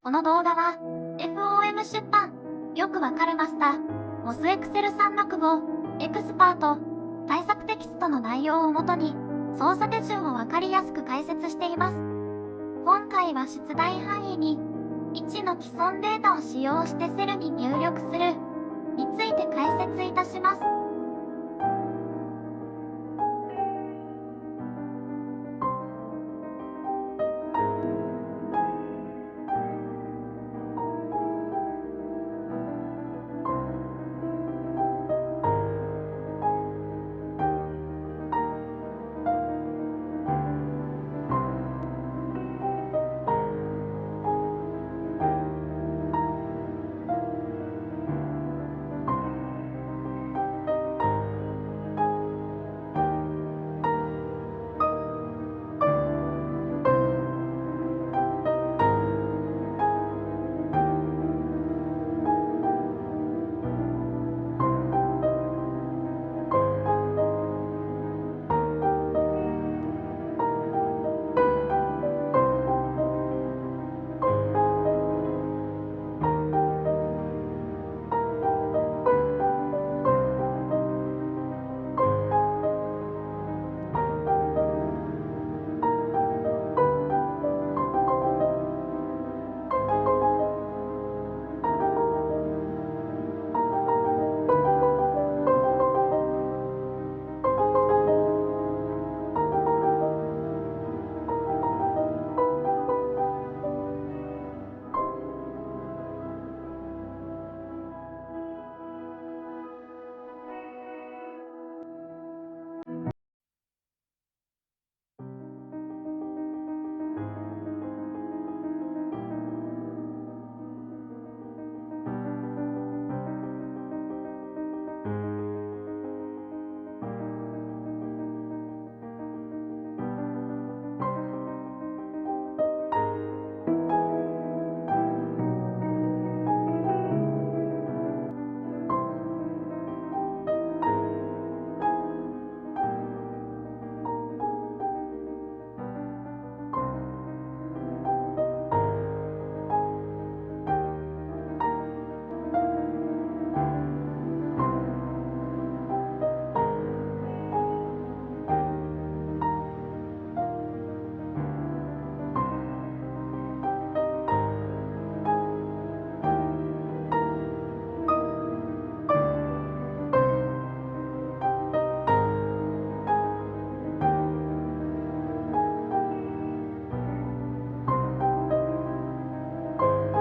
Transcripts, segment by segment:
この動画は FOM 出版よくわかるマスター MOS Excel 365エクスパート対策テキストの内容をもとに操作手順をわかりやすく解説しています。今回は出題範囲に1の既存データを使用してセルに入力するについて解説いたします。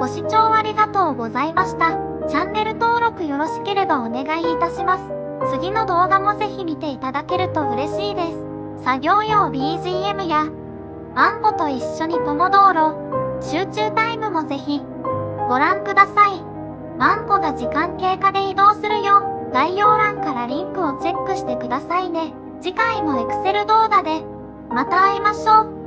ご視聴ありがとうございました。チャンネル登録よろしければお願いいたします。次の動画もぜひ見ていただけると嬉しいです。作業用 BGM やわんこと一緒にポモドーロ、集中タイムもぜひご覧ください。わんこが時間経過で移動するよ。概要欄からリンクをチェックしてくださいね。次回も Excel 動画でまた会いましょう。